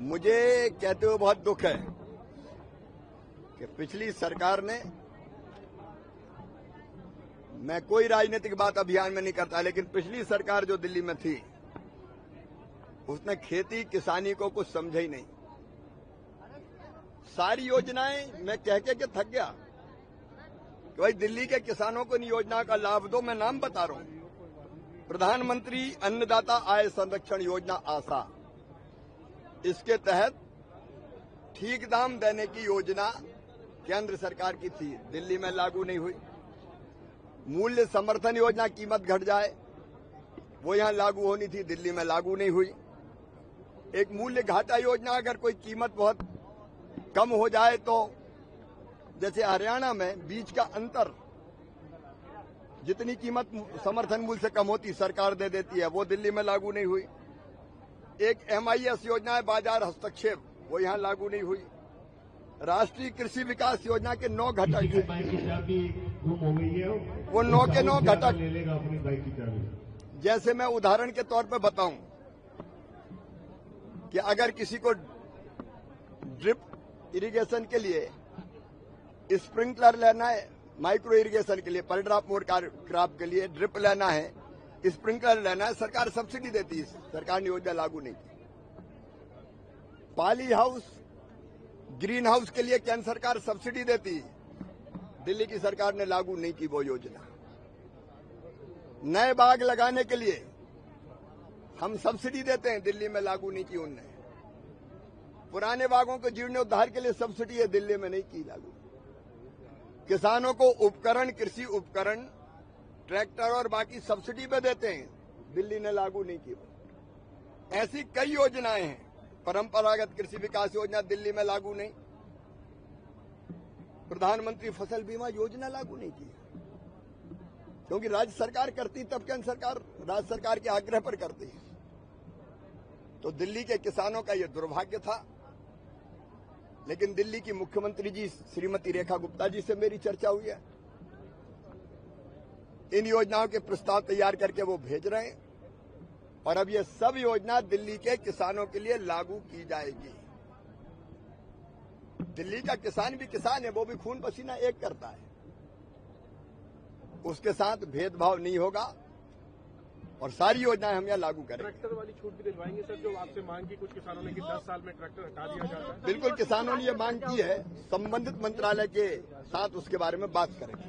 मुझे कहते हुए बहुत दुख है कि पिछली सरकार ने, मैं कोई राजनीतिक बात अभियान में नहीं करता, लेकिन पिछली सरकार जो दिल्ली में थी उसने खेती किसानी को कुछ समझा ही नहीं। सारी योजनाएं मैं कह के थक गया कि भाई दिल्ली के किसानों को इन योजना का लाभ दो। मैं नाम बता रहा हूं, प्रधानमंत्री अन्नदाता आय संरक्षण योजना आशा, इसके तहत ठीक दाम देने की योजना केंद्र सरकार की थी, दिल्ली में लागू नहीं हुई। मूल्य समर्थन योजना, कीमत घट जाए, वो यहां लागू होनी थी, दिल्ली में लागू नहीं हुई। एक मूल्य घाटा योजना, अगर कोई कीमत बहुत कम हो जाए तो जैसे हरियाणा में बीज का अंतर, जितनी कीमत समर्थन मूल्य से कम होती सरकार दे देती है, वो दिल्ली में लागू नहीं हुई। एक MIS योजना है, बाजार हस्तक्षेप, वो यहां लागू नहीं हुई। राष्ट्रीय कृषि विकास योजना के 9 घटक, वो 9 के 9 घटक, जैसे मैं उदाहरण के तौर पर बताऊं कि अगर किसी को ड्रिप इरिगेशन के लिए स्प्रिंकलर लेना है, माइक्रो इरिगेशन के लिए, पर ड्रॉप मोर क्रॉप के लिए ड्रिप लेना है, स्प्रिंकलर लेना है, सरकार सब्सिडी देती है। सरकार ने योजना लागू नहीं की। पॉली हाउस, ग्रीन हाउस के लिए केंद्र सरकार सब्सिडी देती, दिल्ली की सरकार ने लागू नहीं की वो योजना। नए बाग लगाने के लिए हम सब्सिडी देते हैं, दिल्ली में लागू नहीं की उनने। पुराने बागों के जीर्णोद्धार के लिए सब्सिडी है, दिल्ली में नहीं की लागू। किसानों को उपकरण, कृषि उपकरण, ट्रैक्टर और बाकी सब्सिडी पे देते हैं, दिल्ली ने लागू नहीं की। ऐसी कई योजनाएं हैं। परंपरागत कृषि विकास योजना दिल्ली में लागू नहीं। प्रधानमंत्री फसल बीमा योजना लागू नहीं की, क्योंकि राज्य सरकार करती, तब केंद्र सरकार राज्य सरकार के आग्रह पर करती है। तो दिल्ली के किसानों का यह दुर्भाग्य था। लेकिन दिल्ली की मुख्यमंत्री जी श्रीमती रेखा गुप्ता जी से मेरी चर्चा हुई है, इन योजनाओं के प्रस्ताव तैयार करके वो भेज रहे हैं और अब ये सब योजना दिल्ली के किसानों के लिए लागू की जाएगी। दिल्ली का किसान भी किसान है, वो भी खून पसीना एक करता है, उसके साथ भेदभाव नहीं होगा और सारी योजनाएं हम यहाँ लागू करेंगे। ट्रैक्टर वाली छूट भी दिलवाएंगे सर, जो आपसे मांग की कुछ किसानों ने कि 10 साल में ट्रैक्टर हटा दिया जाता है। बिल्कुल, किसानों ने ये मांग की है, संबंधित मंत्रालय के साथ उसके बारे में बात करेंगे।